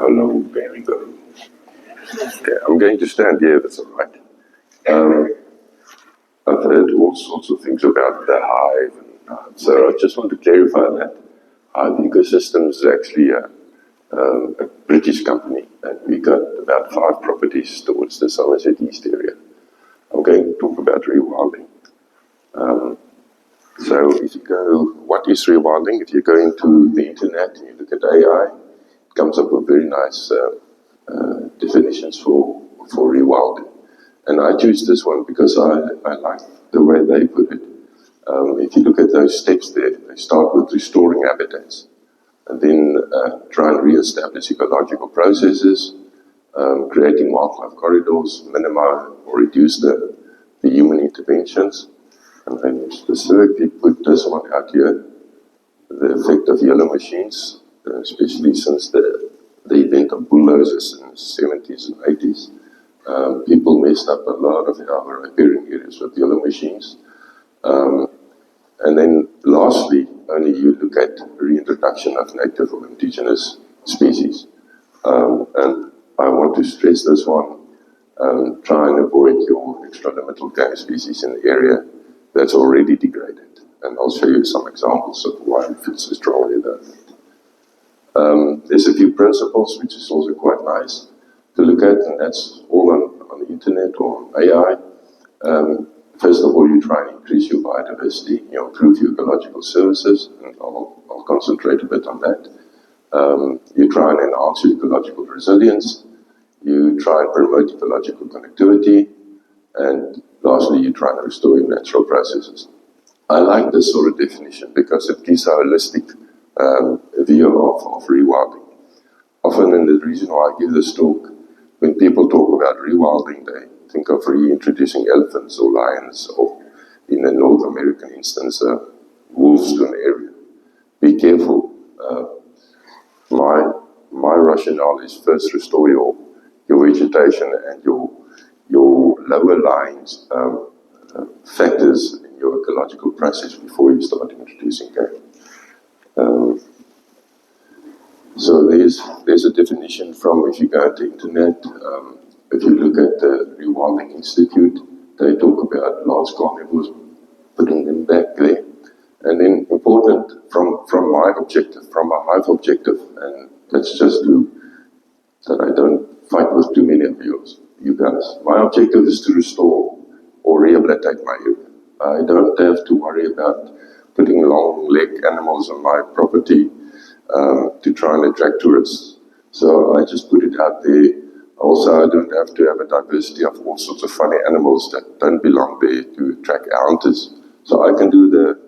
How long can we go? Okay, I'm going to stand here, that's all right. I've heard all sorts of things about the Hive, so I just want to clarify that. Hive Ecosystems is actually a British company, and we got about 5 properties towards the Somerset East area. I'm going to talk about rewilding. So if you go, what is rewilding? If you go into the internet and you look at AI, it comes up with very nice definitions for rewilding. And I choose this one because I like the way they put it. If you look at those steps there, they start with restoring habitats, and then try and re-establish ecological processes, creating wildlife corridors, minimize or reduce the human interventions. And I specifically put this one out here, the effect of yellow machines, especially since the event of bulldozers in the 70s and 80s. People messed up a lot of our riparian areas with yellow machines. And then lastly, only you look at reintroduction of native or indigenous species. And I want to stress this one, try and avoid your extralimital game species in the area that's already degraded. And I'll show you some examples of why I feel so strongly about it. There's a few principles which is also quite nice to look at, and that's all on the internet or on AI. First of all, you try and increase your biodiversity, you improve your ecological services, and I'll concentrate a bit on that. You try and enhance your ecological resilience, you try and promote ecological connectivity, and lastly, you try and restore your natural processes. I like this sort of definition because it gives a holistic view of rewilding. Often, and the reason why I give this talk, when people talk about rewilding, they think of reintroducing elephants or lions, or in the North American instance, wolves to an area. Be careful. My rationale is first restore your vegetation and your lower lying factors in your ecological process before you start introducing game. So there's a definition from, if you go to the internet, if you look at the Rewilding Institute, they talk about large carnivores, putting them back there. And then important from my objective, from a Hive objective, and that's just that I don't fight with too many of you guys. My objective is to restore or rehabilitate my area. I don't have to worry about putting long leg animals on my property to try and attract tourists. So I just put it out there. Also, I don't have to have a diversity of all sorts of funny animals that don't belong there to attract hunters. So I can do the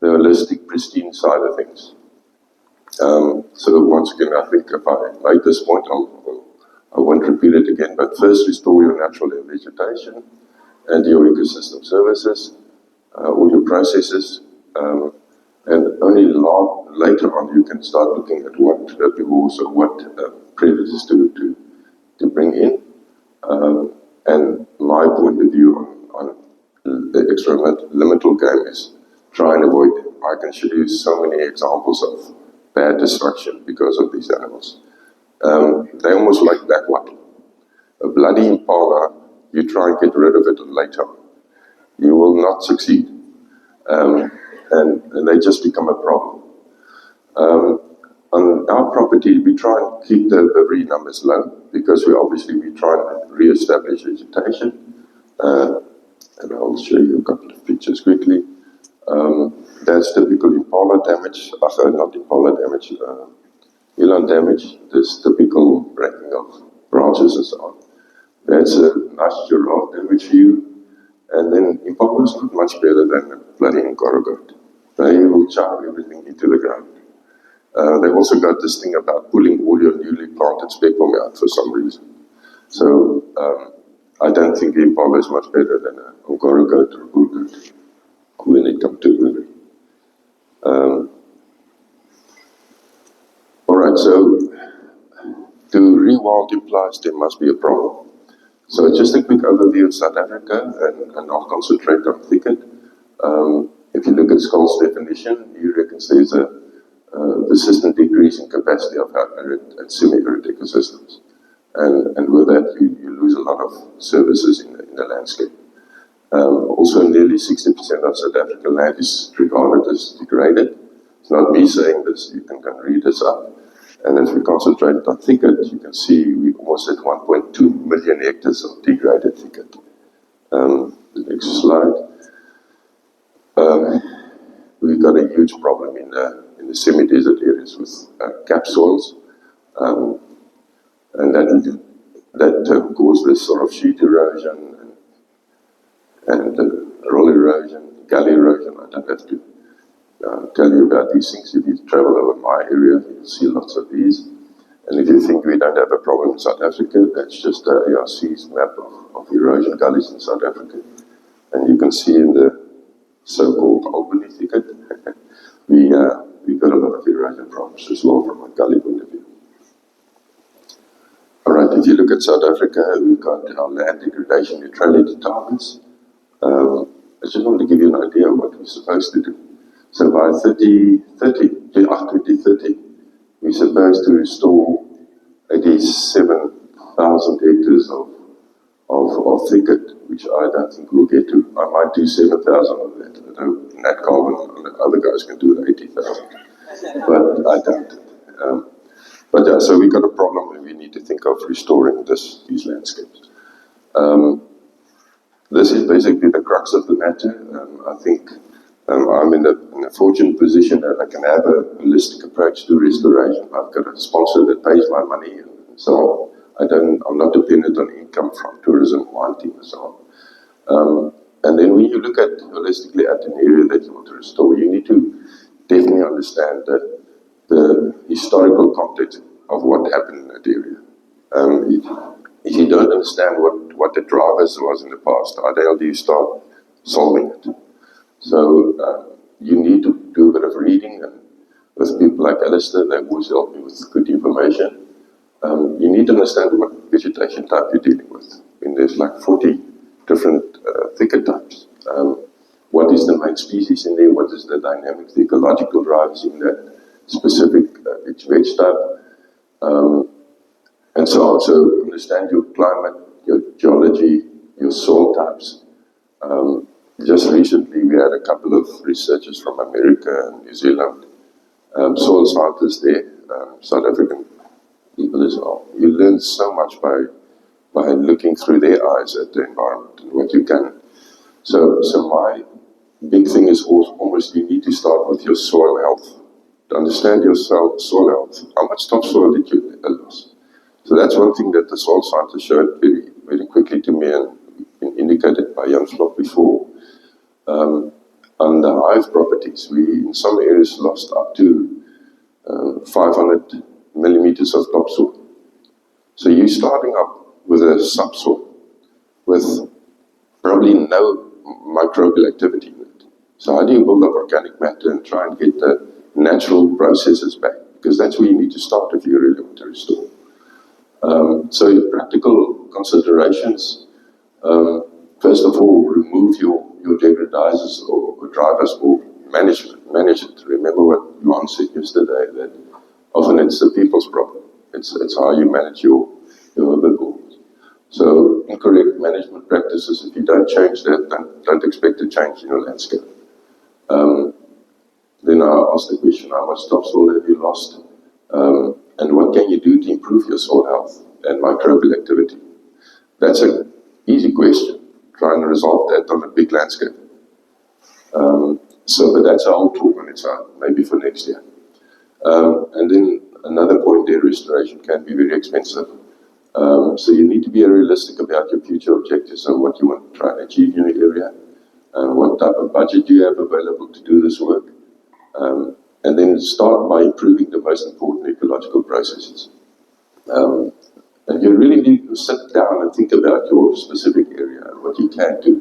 holistic, pristine side of things. So once again, I think if I make this point, I won't repeat it again. But first, restore your natural vegetation and your ecosystem services, all your processes. And only later on you can start looking at what herbivores or what predators to bring in. And my point of view on the extralimital game is try and avoid them. I can show you so many examples of bad destruction because of these animals. They're almost like backwattle. A bloody impala, you try and get rid of it later on. You will not succeed. And they just become a problem. On our property, we try and keep the herbivory numbers low because we try and re-establish vegetation. And I'll show you a couple of pictures quickly. That's typical impala damage, not impala damage, eland damage. This typical breaking of branches and so on. That's a nice giraffe damage view. And then impala is not much better than a bloody goat. They will chow everything into the ground. They've also got this thing about pulling all your newly planted speckworm out for some reason. So I don't think the impala is much better than a goat or a bull goat when it comes to herbivory. Alright, so to rewild implies there must be a problem. So just a quick overview of South Africa, and I'll concentrate on Thicket. If you look at Skoll's definition, he reckons there's persistent decrease in capacity of arid and semi-arid ecosystems. And with that, you lose a lot of services in the landscape. Also, nearly 60% of South African land is regarded as degraded. It's not me saying this, you can read this up. And if we concentrate on thicket, you can see we almost at 1.2 million hectares of degraded thicket. The next slide. We've got a huge problem in the semi-desert areas with cap soils, and that causes this sort of sheet erosion and roll erosion, gully erosion. I don't have to tell you about these things. If you travel over my area, you'll see lots of these. And if you think we don't have a problem in South Africa, that's just the ARC's map of erosion gullies in South Africa. And you can see in the so-called Albany thicket, we've got a lot of erosion problems as well from a gully point of view. All right, if you look at South Africa, we've got our land degradation neutrality targets. I just want to give you an idea of what we're supposed to do. So by 2030, we're supposed to restore 87,000 hectares of thicket, which I don't think we'll get to. I might do 7,000 of that. I know Nat Carbon and the other guys can do the 80,000, but I don't. But so we've got a problem and we need to think of restoring these landscapes. This is basically the crux of the matter. I think I'm in a fortunate position that I can have a holistic approach to restoration. I've got a sponsor that pays my money and so on. I'm not dependent on income from tourism, hunting and so on. And then when you look at holistically at an area that you want to restore, you need to definitely understand the historical context of what happened in that area. If you don't understand what the drivers was in the past, how do you start solving it? So you need to do a bit of reading, and with people like Alistair, they always help me with good information. You need to understand what vegetation type you're dealing with. I mean, there's like 40 different thicket types. What is the main species in there? What is the dynamic, the ecological drivers in that specific veg type? And so on. So understand your climate, your geology, your soil types. Just recently, we had a couple of researchers from America and New Zealand, soil scientists there, South African people as well. You learn so much by looking through their eyes at the environment and what you can. So my big thing is almost you need to start with your soil health. To understand your soil health. How much topsoil did you lose? So that's one thing that the soil scientists showed very, very quickly to me and been indicated by Jan Vlok before. On the hive properties, we in some areas lost up to 500 millimeters of topsoil. So you're starting up with a subsoil with probably no microbial activity in it. So how do you build up organic matter and try and get the natural processes back? Because that's where you need to start if you really want to restore. So your practical considerations, first of all, remove your degradizers or drivers or manage it. Remember what Johan said yesterday, that often it's the people's problem. It's how you manage your herbivores. So incorrect management practices, if you don't change that, don't expect a change in your landscape. Then I asked the question, how much topsoil have you lost? And what can you do to improve your soil health and microbial activity? That's an easy question. Try and resolve that on a big landscape. But that's a whole talk on its own, maybe for next year. And then another point there, restoration can be very expensive. So you need to be realistic about your future objectives and what you want to try and achieve in your area, and what type of budget you have available to do this work. And then start by improving the most important ecological processes. And you really need to sit down and think about your specific area and what you can do.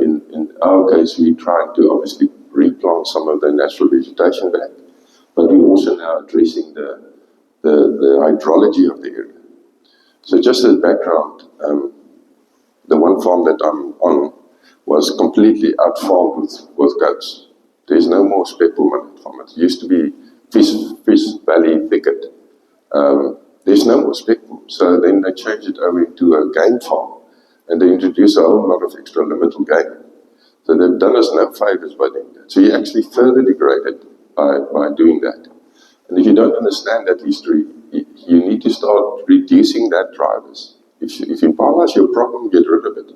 In our case, we're trying to obviously replant some of the natural vegetation back, but we're also now addressing the hydrology of the area. So just as background, the one farm that I'm on was completely out-farmed with goats. There's no more speckled on that farm. It used to be Fish Valley Thicket. There's no more spectrum, so then they changed it over into a game farm, and they introduced a whole lot of extralimital game. So they've done us no favours by doing that. So you actually further degrade it by doing that. And if you don't understand that history, you need to start reducing that drivers. If impala is your problem, get rid of it.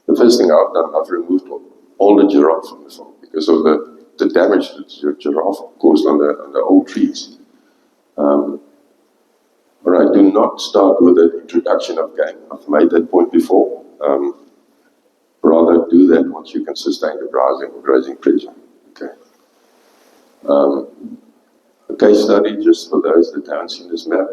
The first thing I've done, I've removed all the giraffe from the farm because of the damage that your giraffe caused on the old trees. All right, do not start with the introduction of game. I've made that point before. Rather do that once you can sustain the browsing or grazing pressure. Okay. A case study, just for those that haven't seen this map.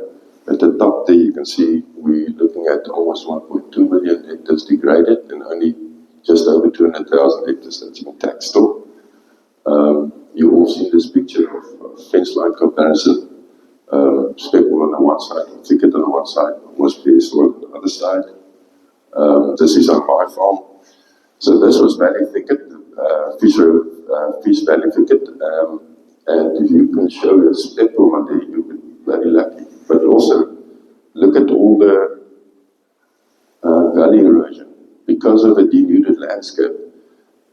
At the top there you can see we're looking at almost 1.2 million hectares degraded and only just over 200,000 hectares that's intact still. You all see this picture of fence line comparison. Spectrum on the one side, Thicket on the one side, almost peaceful on the other side. This is on my farm. So this was Valley Thicket, Fish Valley Thicket, and if you can show a spectrum on there, you'll be very lucky. But also, look at all the gully erosion. Because of a denuded landscape,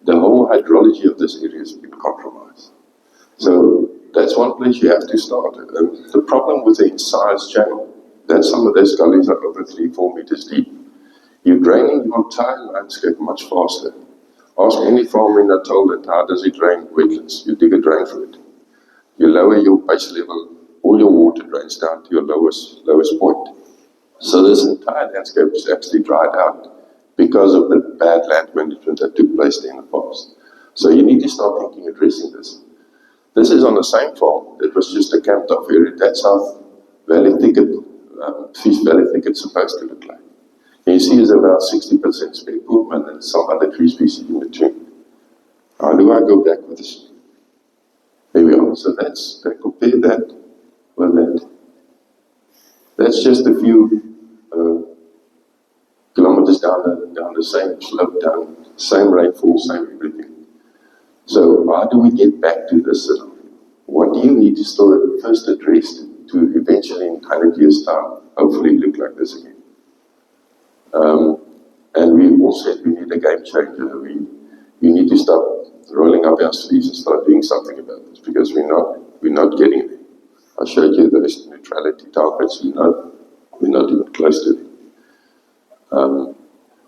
the whole hydrology of this area has been compromised. So that's one place you have to start. The problem with the incised channel, that some of those gullies are over 3-4 meters deep. You're draining your entire landscape much faster. Ask any farmer in Natal that how does it drain wetlands? You dig a drain for it. You lower your base level, all your water drains down to your lowest point. So this entire landscape is actually dried out because of the bad land management that took place there in the past. So you need to start thinking addressing this. This is on the same farm. It was just a camped off area. That's how Valley Thicket, Fish Valley Thicket is supposed to look like. And you see it's about 60% spectrum and then some other tree species in between. How do I go back with this? There we are. So compare that with that. That's just a few kilometers down the same slope, down same rainfall, same everything. So how do we get back to this scenario? What do you need to still first address to eventually in 100 years' time hopefully look like this again? And we all said we need a game changer. We need to start rolling up our sleeves and start doing something about this because we're not getting there. I showed you those neutrality targets. We're not even close to them.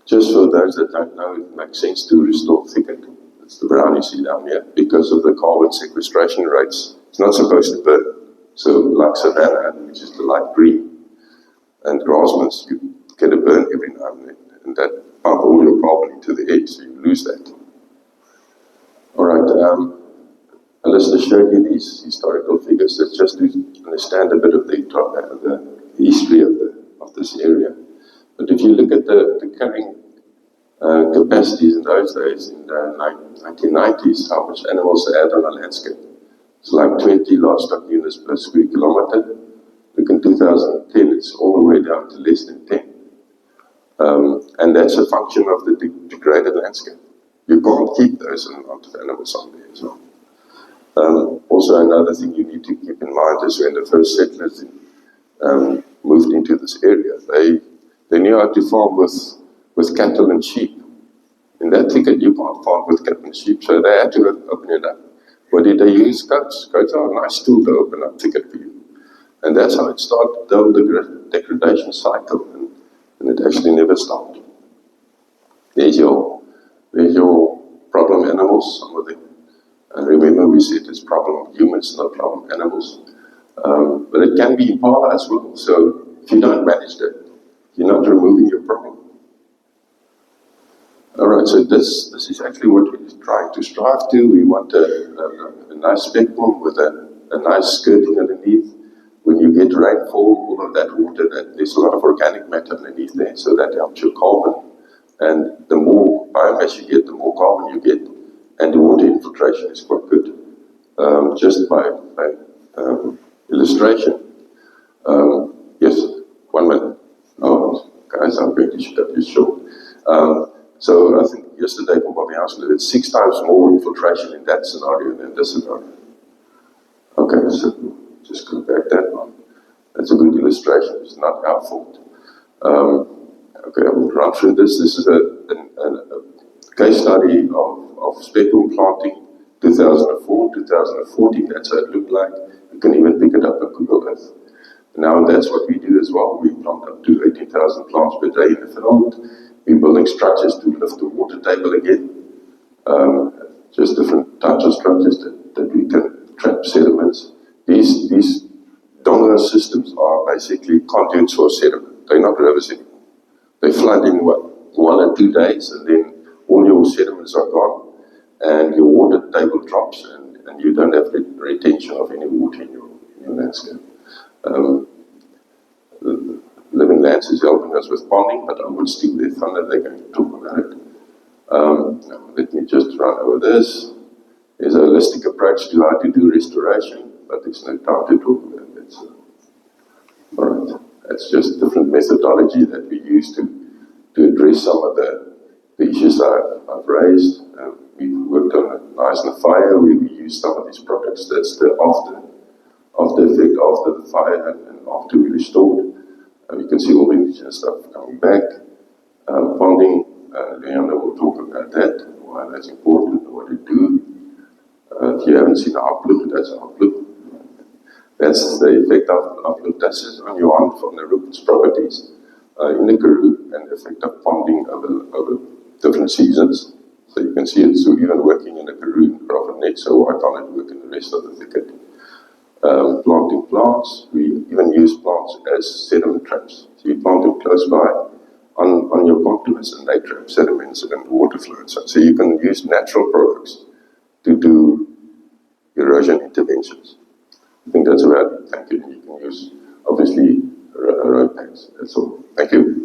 Just for those that don't know, it makes sense to restore thicket. It's the brown you see down here because of the carbon sequestration rates. It's not supposed to burn. So like savanna, which is the light green, and grasslands, you get a burn every now and then, and that pump all your carbon into the air, so you lose that. All right, Alistair showed you these historical figures. That's just to understand a bit of the history of this area. But if you look at the carrying capacities in those days, in the 1990s, how much animals they had on a landscape. It's like 20 livestock units per square kilometer. Look, in 2010, it's all the way down to less than 10. And that's a function of the degraded landscape. You can't keep those amount of animals on there as well. Also, another thing you need to keep in mind is when the first settlers moved into this area, they knew how to farm with cattle and sheep. In that thicket, you can't farm with cattle and sheep, so they had to open it up. What did they use? Goats. Goats are a nice tool to open up thicket for you. And that's how it started, the whole degradation cycle, and it actually never stopped. There's your problem animals, some of them. And remember we said it's problem humans, not problem animals. But it can be impala as well. So if you don't manage that, you're not removing your problem. All right, so this is actually what we're trying to strive to. We want a nice spectrum with a nice skirting underneath. When you get rainfall, all of that water, there's a lot of organic matter underneath there, so that helps your carbon. And the more biomass you get, the more carbon you get, and the water infiltration is quite good. Just by illustration. Yes, 1 minute. Oh, guys, I'm going to cut this short. So I think yesterday from Bobby Housler, it's 6 times more infiltration in that scenario than this scenario. Okay, so illustration. It's not our fault. Okay, I will run through this. This is a case study of speckle planting, 2004, 2014. That's how it looked like. You can even pick it up on Google Earth. Now that's what we do as well. We plant up to 18,000 plants per day in the field. We're building structures to lift the water table again. Just different types of structures that we can trap sediments. These donga systems are basically conduits for sediment. They're not rivers anymore. They flood in 1 or 2 days, and then all your sediments are gone, and your water table drops, and you don't have retention of any water in your landscape. Living Lands is helping us with ponding, but I will steal their thunder. They're going to talk about it. Now let me just run over this. There's a holistic approach to how to do restoration, but there's no time to talk about that. So, all right, that's just different methodology that we use to address some of the issues I've raised. We worked on a nice and fire where we used some of these products. That's the after effect after the fire and after we restored. You can see all the indigenous stuff coming back. Ponding, Leander will talk about that, why that's important, what it do. If you haven't seen the outlook, that's outlook. That's the effect of outlook. That's just on your hand from the roots properties in the Karoo and the effect of ponding over different seasons. So you can see it's even working in the Karoo and Net, so why can't it work in the rest of the thicket? Planting plants, we even use plants as sediment traps. So you plant them close by on your contours and they trap sediments and water flows. So you can use natural products to do erosion interventions. I think that's about it. Thank you. You can use, obviously, road packs. That's all. Thank you.